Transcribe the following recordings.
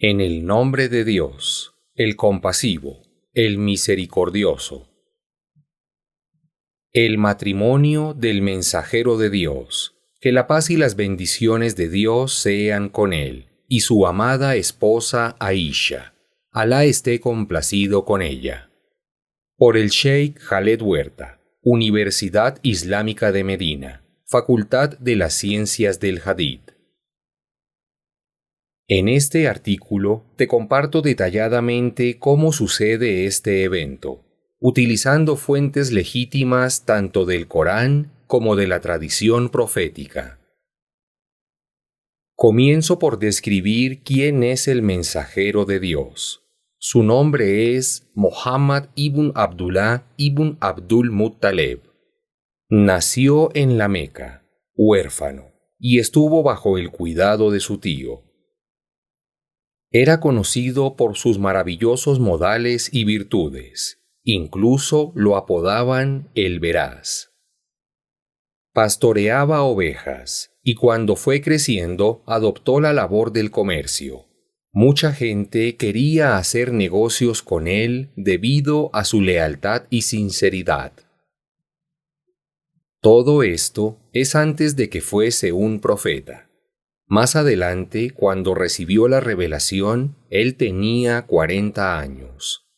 En el nombre de Dios, el compasivo, el misericordioso. El matrimonio del mensajero de Dios. Que la paz y las bendiciones de Dios sean con él y su amada esposa Aisha. Alá esté complacido con ella. Por el Sheikh Khaled Huerta, Universidad Islámica de Medina, Facultad de las Ciencias del Hadith. En este artículo te comparto detalladamente cómo sucede este evento, utilizando fuentes legítimas tanto del Corán como de la tradición profética. Comienzo por describir quién es el mensajero de Dios. Su nombre es Muhammad ibn Abdullah ibn Abdul Muttalib. Nació en la Meca, huérfano, y estuvo bajo el cuidado de su tío. Era conocido por sus maravillosos modales y virtudes. Incluso lo apodaban el Veraz. Pastoreaba ovejas y cuando fue creciendo adoptó la labor del comercio. Mucha gente quería hacer negocios con él debido a su lealtad y sinceridad. Todo esto es antes de que fuese un profeta. Más adelante, cuando recibió la revelación, él tenía 40 años.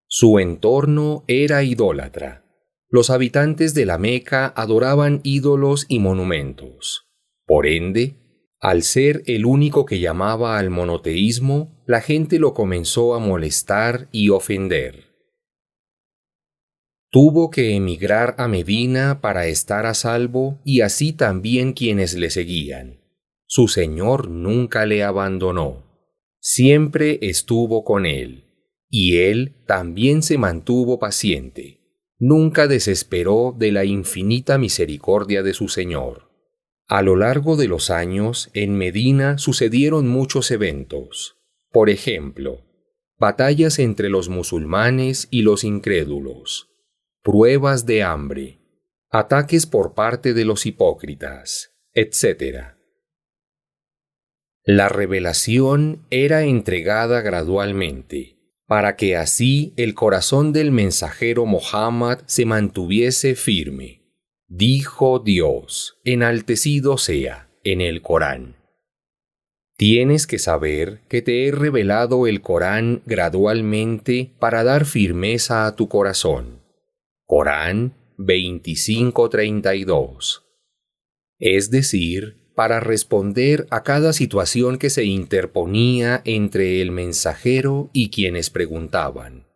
Su entorno era idólatra. Los habitantes de la Meca adoraban ídolos y monumentos. Por ende, al ser el único que llamaba al monoteísmo, la gente lo comenzó a molestar y ofender. Tuvo que emigrar a Medina para estar a salvo y así también quienes le seguían. Su Señor nunca le abandonó. Siempre estuvo con él, y él también se mantuvo paciente. Nunca desesperó de la infinita misericordia de su Señor. A lo largo de los años, en Medina sucedieron muchos eventos. Por ejemplo, batallas entre los musulmanes y los incrédulos, pruebas de hambre, ataques por parte de los hipócritas, etc. La revelación era entregada gradualmente, para que así el corazón del mensajero Muhammad se mantuviese firme. Dijo Dios, enaltecido sea, en el Corán. Tienes que saber que te he revelado el Corán gradualmente para dar firmeza a tu corazón. Corán 25:32. Es decir, para responder a cada situación que se interponía entre el mensajero y quienes preguntaban.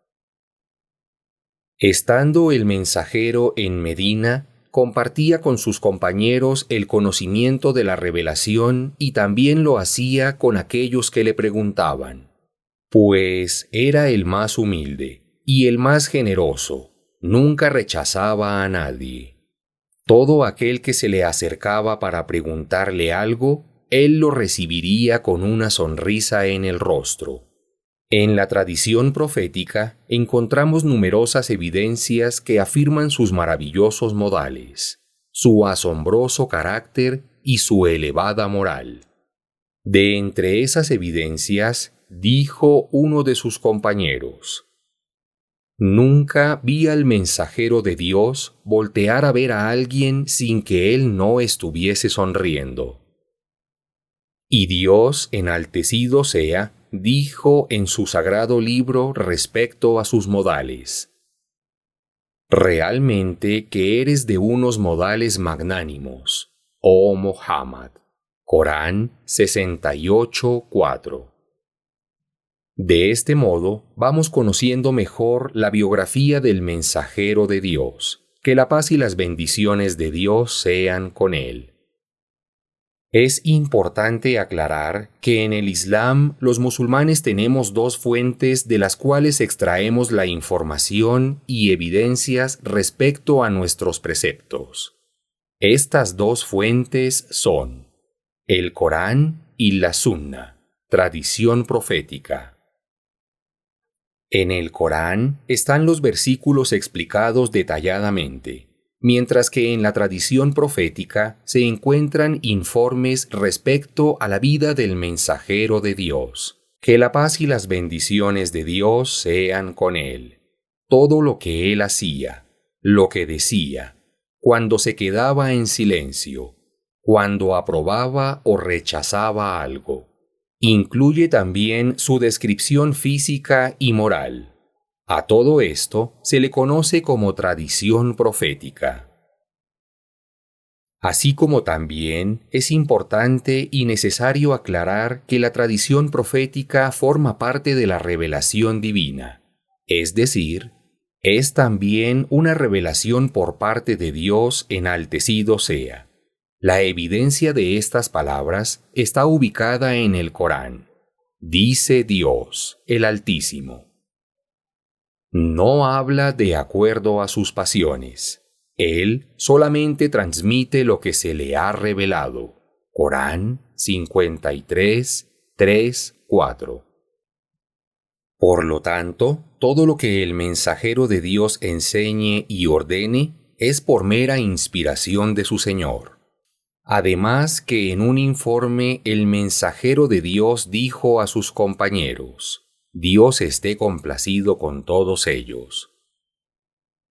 Estando el mensajero en Medina, compartía con sus compañeros el conocimiento de la revelación y también lo hacía con aquellos que le preguntaban, pues era el más humilde y el más generoso, nunca rechazaba a nadie. Todo aquel que se le acercaba para preguntarle algo, él lo recibiría con una sonrisa en el rostro. En la tradición profética encontramos numerosas evidencias que afirman sus maravillosos modales, su asombroso carácter y su elevada moral. De entre esas evidencias, dijo uno de sus compañeros: Nunca vi al mensajero de Dios voltear a ver a alguien sin que él no estuviese sonriendo. Y Dios, enaltecido sea, dijo en su sagrado libro respecto a sus modales: Realmente que eres de unos modales magnánimos, oh Muhammad. Corán 68:4. De este modo, vamos conociendo mejor la biografía del mensajero de Dios. Que la paz y las bendiciones de Dios sean con él. Es importante aclarar que en el Islam los musulmanes tenemos dos fuentes de las cuales extraemos la información y evidencias respecto a nuestros preceptos. Estas dos fuentes son el Corán y la Sunna, tradición profética. En el Corán están los versículos explicados detalladamente, mientras que en la tradición profética se encuentran informes respecto a la vida del mensajero de Dios, Que la paz y las bendiciones de Dios sean con él. Todo lo que él hacía, lo que decía, cuando se quedaba en silencio, cuando aprobaba o rechazaba algo, incluye también su descripción física y moral. A todo esto se le conoce como tradición profética. Así como también es importante y necesario aclarar que la tradición profética forma parte de la revelación divina, es decir, es también una revelación por parte de Dios enaltecido sea. La evidencia de estas palabras está ubicada en el Corán. Dice Dios, el Altísimo. No habla de acuerdo a sus pasiones. Él solamente transmite lo que se le ha revelado. Corán 53, 3, 4. Por lo tanto, todo lo que el mensajero de Dios enseñe y ordene es por mera inspiración de su Señor. Además que en un informe el mensajero de Dios dijo a sus compañeros, Dios esté complacido con todos ellos.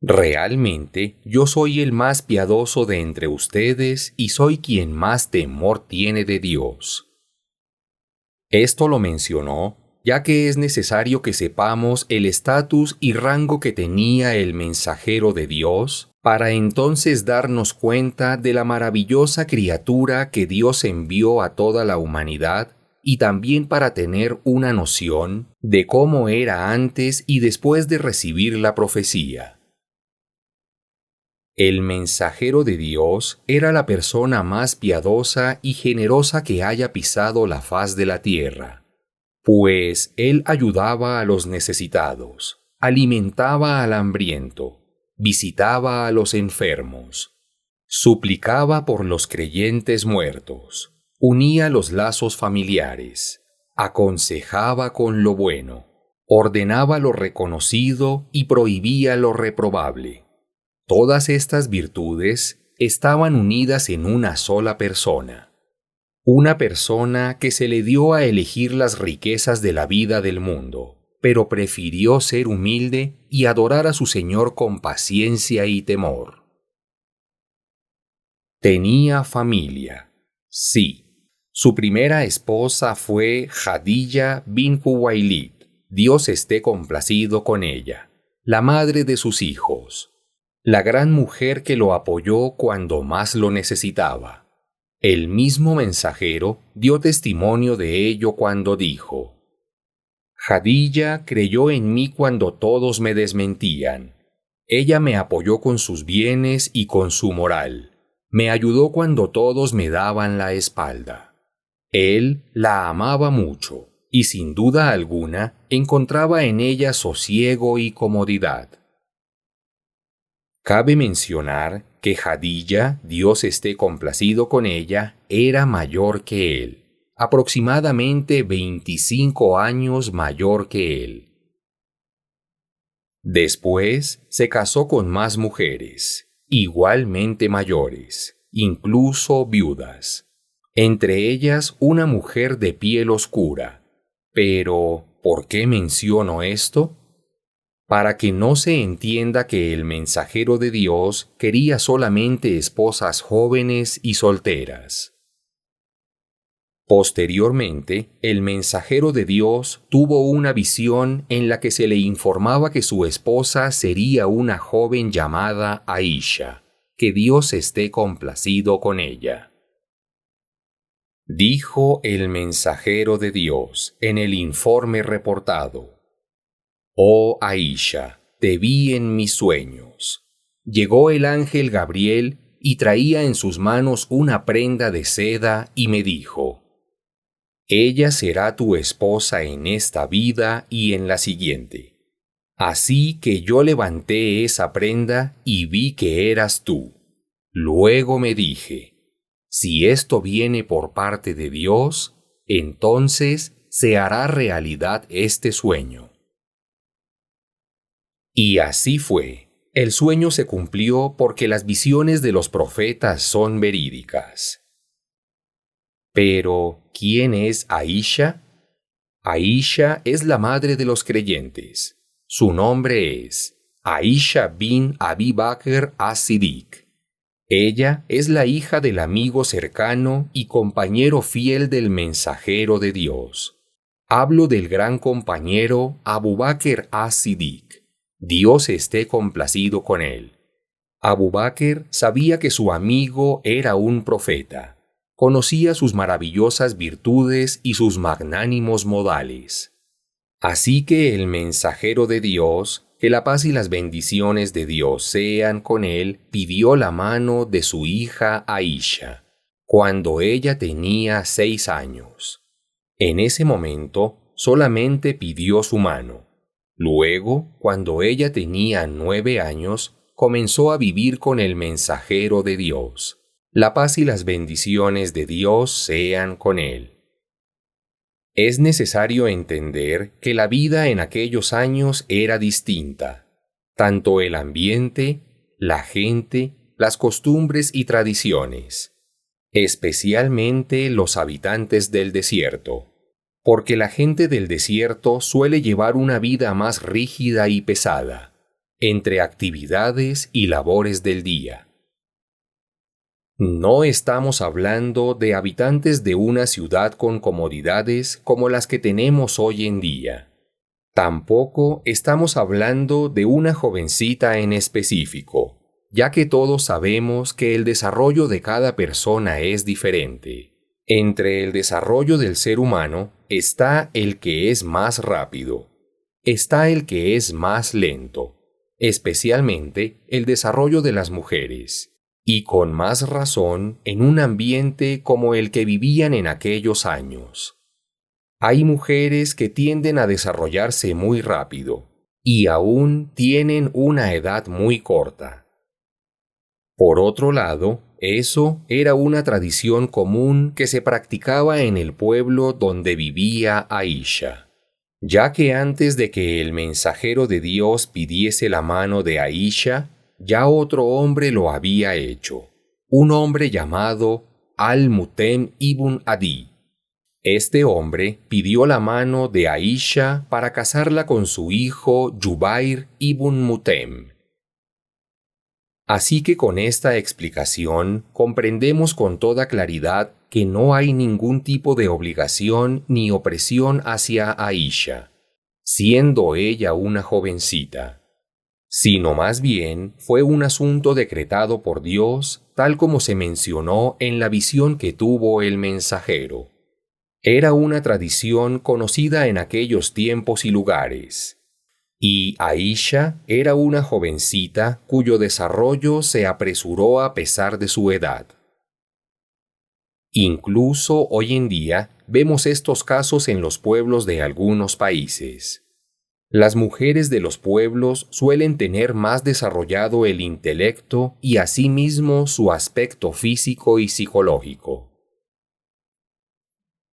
Realmente yo soy el más piadoso de entre ustedes y soy quien más temor tiene de Dios. Esto lo mencionó ya que es necesario que sepamos el estatus y rango que tenía el mensajero de Dios para entonces darnos cuenta de la maravillosa criatura que Dios envió a toda la humanidad y también para tener una noción de cómo era antes y después de recibir la profecía. El mensajero de Dios era la persona más piadosa y generosa que haya pisado la faz de la tierra, pues él ayudaba a los necesitados, alimentaba al hambriento, visitaba a los enfermos, suplicaba por los creyentes muertos, unía los lazos familiares, aconsejaba con lo bueno, ordenaba lo reconocido y prohibía lo reprobable. Todas estas virtudes estaban unidas en una sola persona. Una persona que se le dio a elegir las riquezas de la vida del mundo, pero prefirió ser humilde y adorar a su Señor con paciencia y temor. Tenía familia. Sí, su primera esposa fue Jadilla bin Juwaylid, Dios esté complacido con ella, la madre de sus hijos, la gran mujer que lo apoyó cuando más lo necesitaba. El mismo mensajero dio testimonio de ello cuando dijo: Jadilla creyó en mí cuando todos me desmentían. Ella me apoyó con sus bienes y con su moral. Me ayudó cuando todos me daban la espalda. Él la amaba mucho y sin duda alguna encontraba en ella sosiego y comodidad. Cabe mencionar que Jadilla, Dios esté complacido con ella, era mayor que él, aproximadamente 25 años mayor que él. Después se casó con más mujeres, igualmente mayores, incluso viudas, entre ellas una mujer de piel oscura. Pero, ¿por qué menciono esto? Para que no se entienda que el mensajero de Dios quería solamente esposas jóvenes y solteras. Posteriormente, el mensajero de Dios tuvo una visión en la que se le informaba que su esposa sería una joven llamada Aisha, que Dios esté complacido con ella. Dijo el mensajero de Dios en el informe reportado: Oh Aisha, te vi en mis sueños. Llegó el ángel Gabriel y traía en sus manos una prenda de seda y me dijo: Ella será tu esposa en esta vida y en la siguiente. Así que yo levanté esa prenda y vi que eras tú. Luego me dije: si esto viene por parte de Dios, entonces se hará realidad este sueño. Y así fue. El sueño se cumplió porque las visiones de los profetas son verídicas. Pero, ¿quién es Aisha? Aisha es la madre de los creyentes. Su nombre es Aisha bin Abi Bakr as-Siddiq. Ella es la hija del amigo cercano y compañero fiel del mensajero de Dios. Hablo del gran compañero Abu Bakr as-Siddiq. Dios esté complacido con él. Abu Bakr sabía que su amigo era un profeta. Conocía sus maravillosas virtudes y sus magnánimos modales. Así que el mensajero de Dios, que la paz y las bendiciones de Dios sean con él, pidió la mano de su hija Aisha, cuando ella tenía 6 años. En ese momento solamente pidió su mano. Luego, cuando ella tenía 9 años, comenzó a vivir con el mensajero de Dios. La paz y las bendiciones de Dios sean con él. Es necesario entender que la vida en aquellos años era distinta. Tanto el ambiente, la gente, las costumbres y tradiciones. Especialmente los habitantes del desierto. Porque la gente del desierto suele llevar una vida más rígida y pesada, entre actividades y labores del día. No estamos hablando de habitantes de una ciudad con comodidades como las que tenemos hoy en día. Tampoco estamos hablando de una jovencita en específico, ya que todos sabemos que el desarrollo de cada persona es diferente. Entre el desarrollo del ser humano está el que es más rápido, está el que es más lento, especialmente el desarrollo de las mujeres. Y con más razón en un ambiente como el que vivían en aquellos años. Hay mujeres que tienden a desarrollarse muy rápido y aún tienen una edad muy corta. Por otro lado, eso era una tradición común que se practicaba en el pueblo donde vivía Aisha, ya que antes de que el mensajero de Dios pidiese la mano de Aisha, ya otro hombre lo había hecho, un hombre llamado Al-Mutem ibn Adi. Este hombre pidió la mano de Aisha para casarla con su hijo Jubair ibn Mutem. Así que con esta explicación comprendemos con toda claridad que no hay ningún tipo de obligación ni opresión hacia Aisha, siendo ella una jovencita, sino más bien fue un asunto decretado por Dios, tal como se mencionó en la visión que tuvo el mensajero. Era una tradición conocida en aquellos tiempos y lugares. Y Aisha era una jovencita cuyo desarrollo se apresuró a pesar de su edad. Incluso hoy en día vemos estos casos en los pueblos de algunos países. Las mujeres de los pueblos suelen tener más desarrollado el intelecto y asimismo su aspecto físico y psicológico.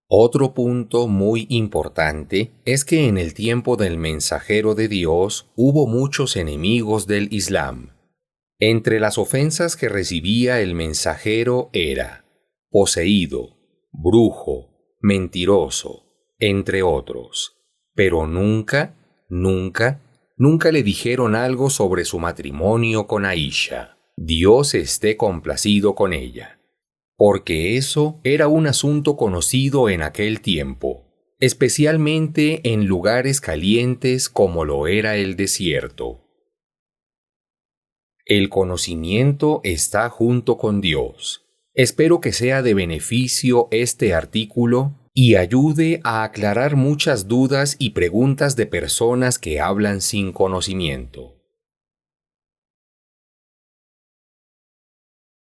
Otro punto muy importante es que en el tiempo del mensajero de Dios hubo muchos enemigos del Islam. Entre las ofensas que recibía el mensajero era poseído, brujo, mentiroso, entre otros, pero nunca le dijeron algo sobre su matrimonio con Aisha. Dios esté complacido con ella. Porque eso era un asunto conocido en aquel tiempo, especialmente en lugares calientes como lo era el desierto. El conocimiento está junto con Dios. Espero que sea de beneficio este artículo y ayude a aclarar muchas dudas y preguntas de personas que hablan sin conocimiento.